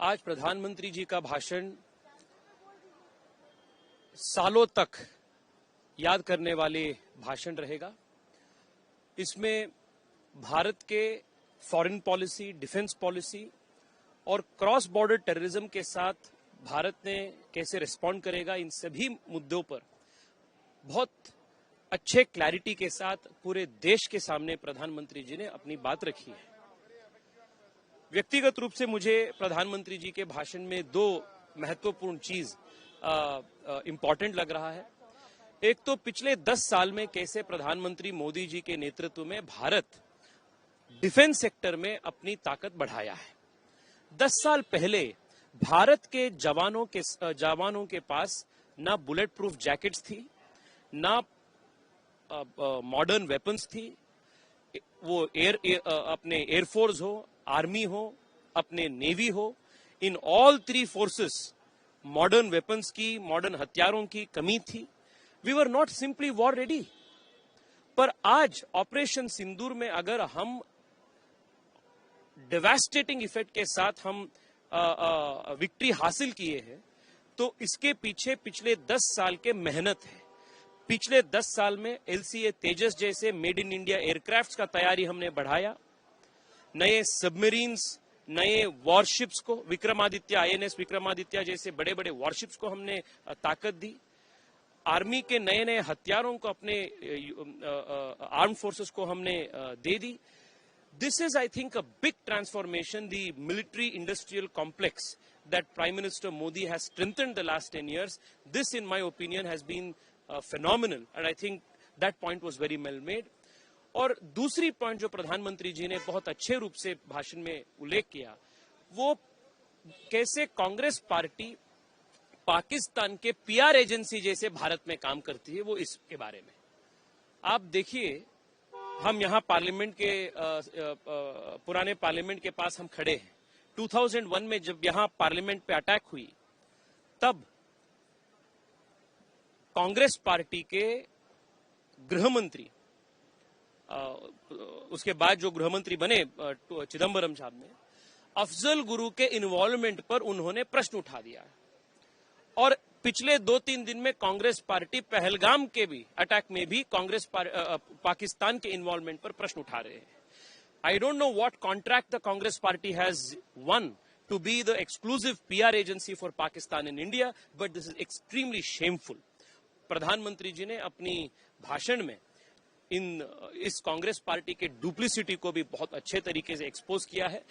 आज प्रधानमंत्री जी का भाषण सालों तक याद करने वाले भाषण रहेगा। इसमें भारत के फॉरेन पॉलिसी, डिफेंस पॉलिसी और क्रॉस बॉर्डर टेररिज्म के साथ भारत ने कैसे रिस्पॉन्ड करेगा, इन सभी मुद्दों पर बहुत अच्छे क्लैरिटी के साथ पूरे देश के सामने प्रधानमंत्री जी ने अपनी बात रखी है। व्यक्तिगत रूप से मुझे प्रधानमंत्री जी के भाषण में दो महत्वपूर्ण चीज इंपॉर्टेंट लग रहा है। एक तो पिछले 10 साल में कैसे प्रधानमंत्री मोदी जी के नेतृत्व में भारत डिफेंस सेक्टर में अपनी ताकत बढ़ाया है। 10 साल पहले भारत के जवानों के पास ना बुलेट प्रूफ जैकेट्स थी, ना मॉडर्न वेपन्स थी। वो अपने एयरफोर्स हो, आर्मी हो, अपने नेवी हो, in all 3 forces modern weapons की, मॉडर्न हथियारों की कमी थी। We were not simply war ready. पर आज ऑपरेशन सिंदूर में अगर हम डेवास्टेटिंग इफेक्ट के साथ हम विक्ट्री हासिल किए हैं, तो इसके पीछे पिछले 10 साल के मेहनत है। पिछले 10 साल में LCA तेजस जैसे मेड इन इंडिया एयरक्राफ्ट्स का तैयारी हमने बढ़ाया, नए सबमरीन्स, नए वॉरशिप्स को, विक्रमादित्य, INS विक्रमादित्य जैसे बड़े बड़े वॉरशिप्स को हमने ताकत दी। आर्मी के नए नए हथियारों को अपने आर्म फोर्सेस को हमने दे दी। This is, I think, a big transformation, the military-industrial complex that Prime Minister Modi has strengthened the last 10 years. This, in my opinion, has been phenomenal, and I think that point was very well made. और दूसरी point जो प्रधानमंत्री जी ने बहुत अच्छे रूप से भाषण में उल्लेख किया, वो कैसे कांग्रेस पार्टी पाकिस्तान के PR एजेंसी जैसे भारत में काम करती है, वो इसके बारे में। आप देखिए, हम यहाँ पार्लियामेंट के पुराने पार्लियामेंट के पास हम खड़े हैं। 2001 में जब यहाँ पार्लियामेंट पे अटैक हुई, तब कांग्रेस पार्टी के गृह मंत्री, उसके बाद जो गृह मंत्री बने चिदम्बरम साहब ने, अफजल गुरु के इन्वॉल्वमेंट पर उन्होंने प्रश्न उठा दिया। और पिछले 2-3 दिन में कांग्रेस पार्टी पहलगाम के भी अटैक में भी पाकिस्तान के इन्वॉल्वमेंट पर प्रश्न उठा रहे हैं। I don't know what contract the Congress party has one to be the exclusive PR agency for Pakistan in India, but this is extremely shameful. प्रधानमंत्री जी ने अपनी भाषण में इस कांग्रेस पार्टी के डुप्लिसिटी को भी बहुत अच्छे तरीके से एक्सपोज किया है।